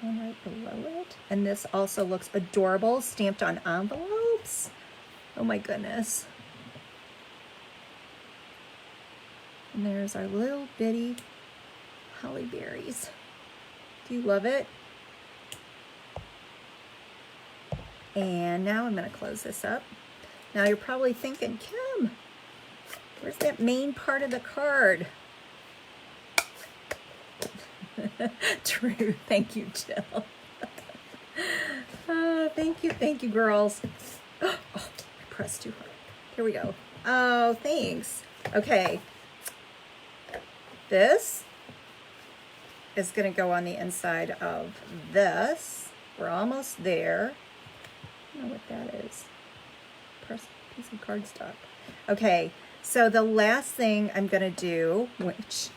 One right below it. And this also looks adorable, stamped on envelopes. Oh my goodness. And there's our little bitty holly berries. Do you love it? And now I'm going to close this up. Now you're probably thinking, Kim, where's that main part of the card? True. Thank you, Jill. Thank you, girls. Oh, I pressed too hard. Here we go. Oh, thanks. Okay. This is going to go on the inside of this. We're almost there. I don't know what that is. Press a piece of cardstock. Okay, so the last thing I'm going to do, which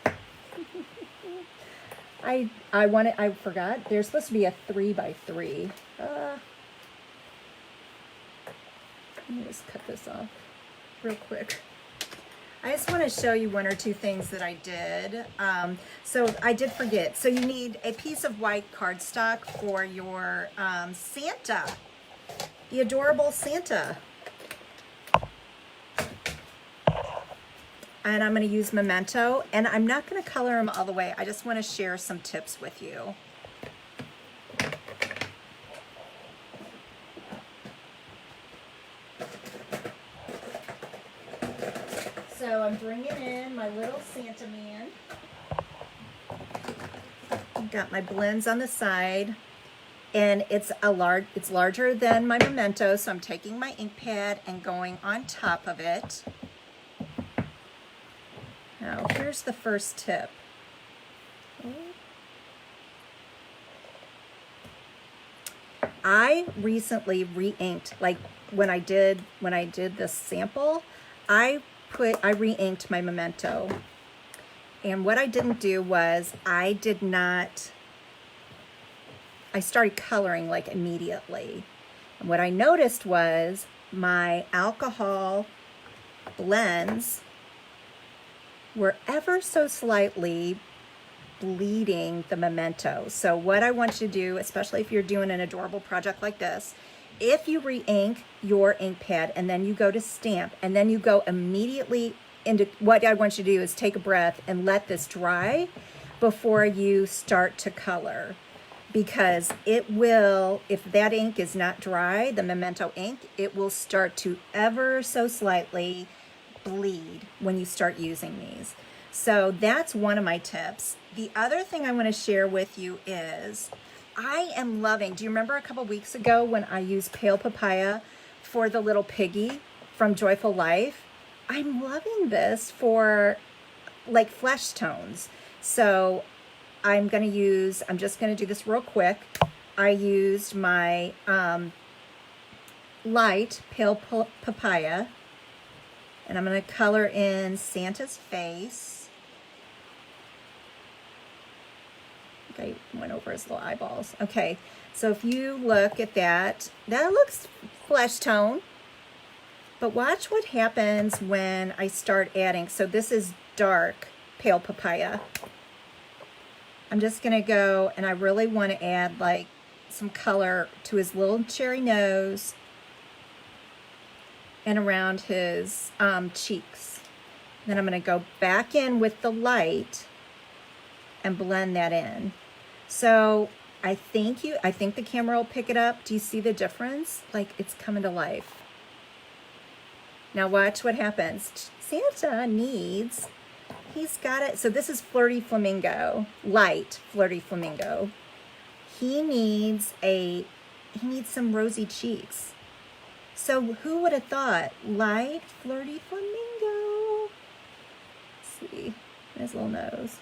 I forgot. There's supposed to be a 3x3. Let me just cut this off real quick. I just want to show you one or two things that I did. So I did forget. So you need a piece of white cardstock for your Santa, the adorable Santa. And I'm going to use Memento, and I'm not going to color them all the way. I just want to share some tips with you. So I'm bringing in my little Santa man. I've got my blends on the side, and it's larger than my Memento, so I'm taking my ink pad and going on top of it. Now, here's the first tip. I recently re-inked, like when I did this sample, I re-inked my Memento. And what I didn't do was I started coloring like immediately. And what I noticed was my alcohol blends were ever so slightly bleeding the Memento. So what I want you to do, especially if you're doing an adorable project like this, if you re-ink your ink pad and then you go to stamp and then you go immediately into, what I want you to do is take a breath and let this dry before you start to color. Because it will, if that ink is not dry, the Memento ink, it will start to ever so slightly bleed when you start using these. So that's one of my tips. The other thing I want to share with you is I am loving, do you remember a couple weeks ago when I used Pale Papaya for the little piggy from Joyful Life? I'm loving this for like flesh tones. So I'm just going to do this real quick. I used my light Pale Papaya, and I'm going to color in Santa's face. Okay, went over his little eyeballs. Okay, so if you look at that, that looks flesh tone. But watch what happens when I start adding. So this is dark Pale Papaya. I'm just going to go, and I really want to add like some color to his little cherry nose and around his cheeks. Then I'm going to go back in with the light and blend that in. So I think the camera will pick it up. Do you see the difference? Like it's coming to life. Now watch what happens. Santa needs, he's got it. So this is Flirty Flamingo, light Flirty Flamingo. He needs some rosy cheeks. So who would have thought? Light Flirty Flamingo. Let's see, his little nose.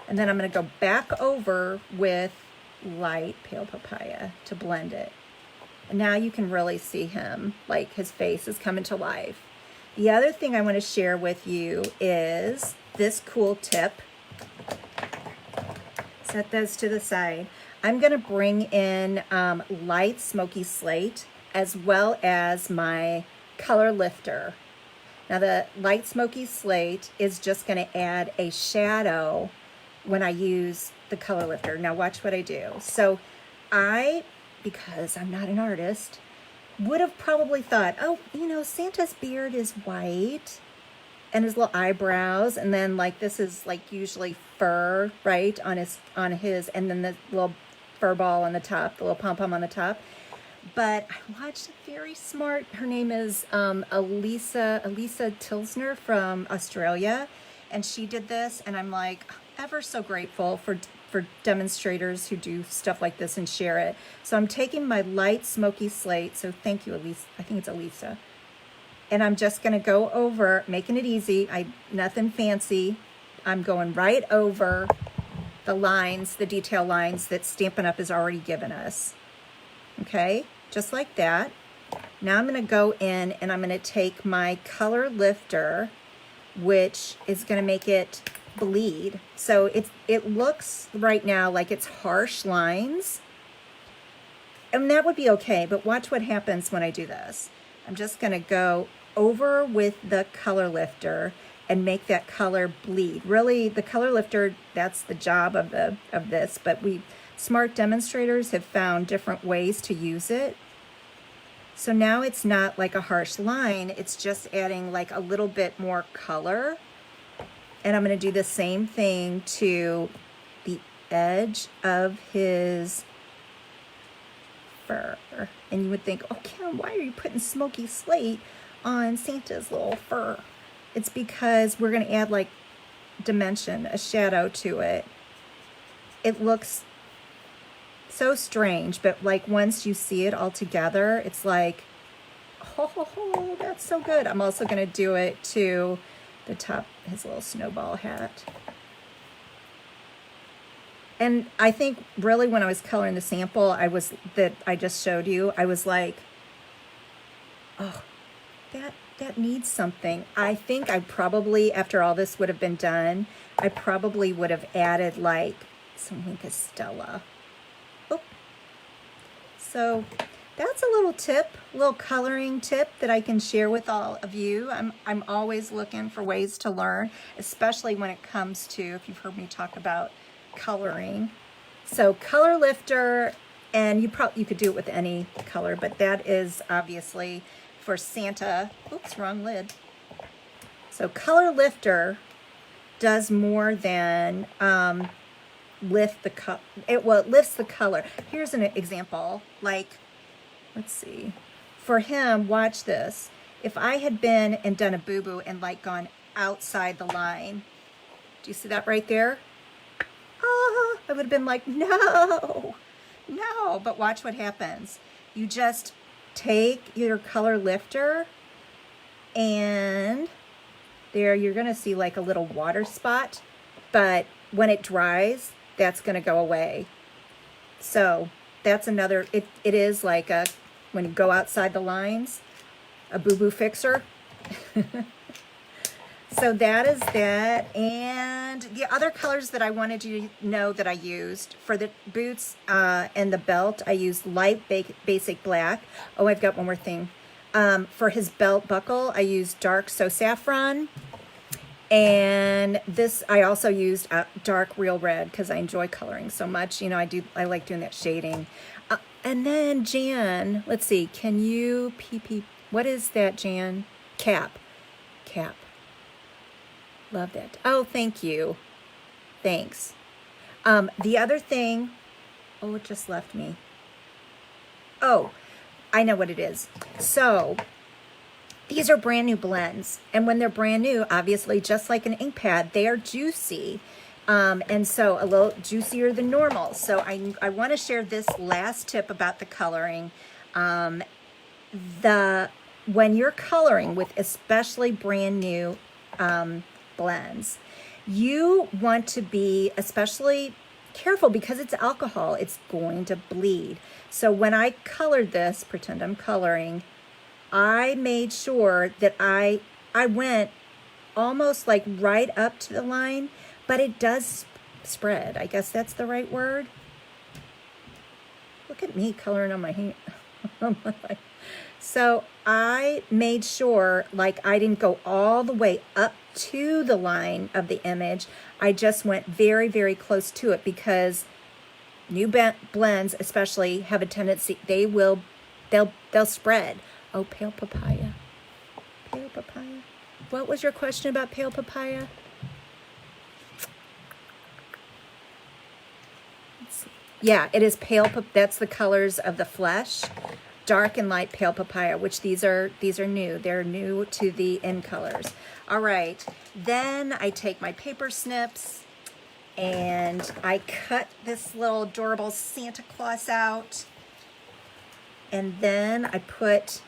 And then I'm going to go back over with light Pale Papaya to blend it. And now you can really see him, like his face is coming to life. The other thing I want to share with you is this cool tip. Set those to the side. I'm going to bring in light Smoky Slate as well as my color lifter. Now the light Smoky Slate is just going to add a shadow when I use the color lifter. Now watch what I do. So because I'm not an artist, would have probably thought, oh, you know, Santa's beard is white and his little eyebrows, and then like this is like usually fur, right, on his, and then the little fur ball on the top, the little pom-pom on the top. But I watched a very smart, her name is Elisa Tilsner from Australia, and she did this, and I'm like, ever so grateful for demonstrators who do stuff like this and share it. So I'm taking my light smoky slate. So thank you, Elise. I think it's Elisa. And I'm just going to go over, making it easy. Nothing fancy. I'm going right over the lines, the detail lines that Stampin' Up! Has already given us. Okay, just like that. Now I'm going to go in and I'm going to take my color lifter, which is going to make it bleed. So it looks right now like it's harsh lines. And that would be okay, but watch what happens when I do this. I'm just going to go over with the color lifter and make that color bleed. Really, the color lifter, that's the job of this, but smart demonstrators have found different ways to use it. So now it's not like a harsh line, it's just adding like a little bit more color. And I'm going to do the same thing to the edge of his fur. And you would think, oh, Kim, why are you putting smoky slate on Santa's little fur? It's because we're going to add like dimension, a shadow to it. It looks so strange, but like once you see it all together, it's like, oh, that's so good. I'm also going to do it to the top, his little snowball hat. And I think really when I was coloring the sample, that I just showed you, I was like, oh, that needs something. I think I probably, after all this would have been done, I probably would have added like something Castella. Oh. So that's a little tip, a little coloring tip that I can share with all of you. I'm always looking for ways to learn, especially when it comes to, if you've heard me talk about coloring. So color lifter, and you could do it with any color, but that is obviously for Santa. Oops, wrong lid. So color lifter does more than lift the it lifts the color. Here's an example. Like, let's see. For him, watch this. If I had been and done a boo-boo and like gone outside the line, do you see that right there? Oh, I would have been like, no. But watch what happens. You just take your color lifter and there you're going to see like a little water spot, but when it dries, that's going to go away. So that's another, it is like when you go outside the lines, a boo-boo fixer. So that is that. And the other colors that I wanted you to know that I used for the boots and the belt, I used light basic black. Oh, I've got one more thing. For his belt buckle, I used dark So Saffron. And this, I also used dark Real Red because I enjoy coloring so much. You know, I like doing that shading. And then Jan, let's see, can you what is that, Jan? Cap. Love that. Oh, thank you. Thanks. The other thing, oh, it just left me. Oh, I know what it is. So these are brand new blends. And when they're brand new, obviously, just like an ink pad, they are juicy. And so a little juicier than normal. So I want to share this last tip about the coloring. When you're coloring with especially brand new blends, you want to be especially careful because it's alcohol. It's going to bleed. So when I colored this, pretend I'm coloring, I made sure that I went almost like right up to the line, but it does spread. I guess that's the right word. Look at me coloring on my hand. So I made sure like I didn't go all the way up to the line of the image. I just went very, very close to it because new blends especially have a tendency, they'll spread. Oh, pale papaya. Pale papaya. What was your question about pale papaya? Let's see. Yeah, it is pale. That's the colors of the flesh. Dark and light pale papaya, which these are new. They're new to the end colors. All right, then I take my paper snips And I cut this little adorable Santa Claus out. And then I put,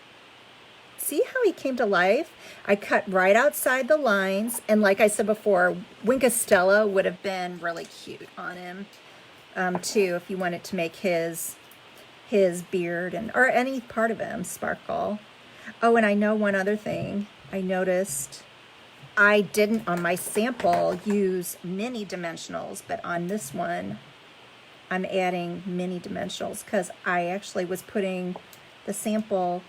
see how he came to life? I cut right outside the lines. And like I said before, Winkastella would have been really cute on him too, if you wanted to make his beard and or any part of him sparkle. Oh, and I know one other thing I noticed. I didn't on my sample use mini dimensionals, but on this one I'm adding mini dimensionals because I actually was putting the sample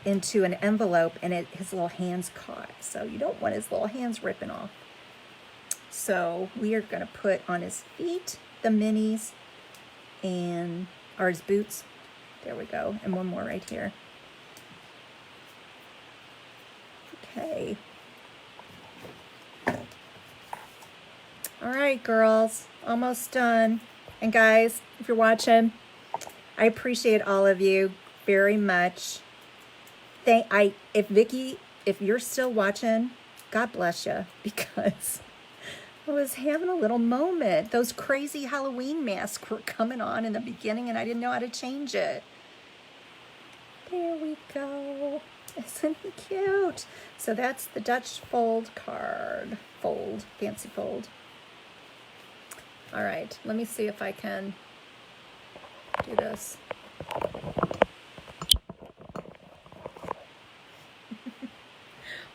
into an envelope and his little hands caught. So you don't want his little hands ripping off. So we are going to put on his feet the minis and or his boots. There we go. And one more right here. Okay. All right, girls, almost done. And guys, if you're watching, I appreciate all of you very much. If Vicky, if you're still watching, God bless you, because I was having a little moment. Those crazy Halloween masks were coming on in the beginning and I didn't know how to change it. There we go. Isn't he cute? So that's the Dutch fold card. Fold, fancy fold. All right, let me see if I can do this.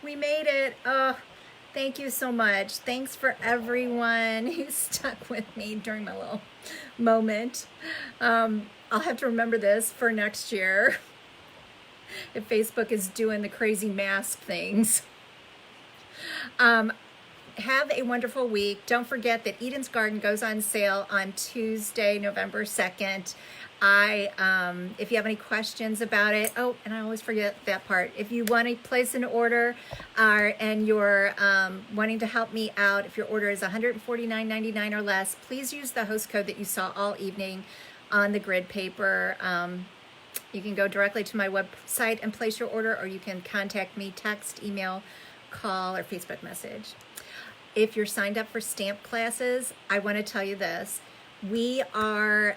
We made it. Oh, thank you so much. Thanks for everyone who stuck with me during my little moment. I'll have to remember this for next year if Facebook is doing the crazy mask things. Have a wonderful week. Don't forget that Eden's Garden goes on sale on Tuesday, November 2nd. If you have any questions about it, oh, and I always forget that part. If you want to place an order and you're wanting to help me out, if your order is $149.99 or less, please use the host code that you saw all evening on the grid paper. You can go directly to my website and place your order, or you can contact me, text, email, call, or Facebook message. If you're signed up for stamp classes, I want to tell you this. We are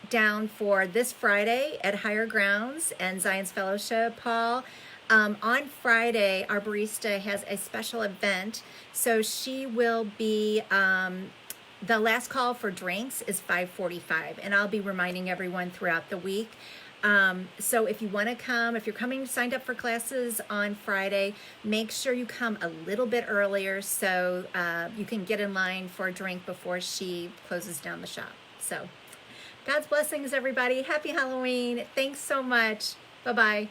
down for this Friday at Higher Grounds and Zion's Fellowship Hall. On Friday, our barista has a special event. So she will be, the last call for drinks is 5:45, and I'll be reminding everyone throughout the week. So if you want to come, if you're coming signed up for classes on Friday, make sure you come a little bit earlier so you can get in line for a drink before she closes down the shop. So God's blessings, everybody. Happy Halloween. Thanks so much. Bye-bye.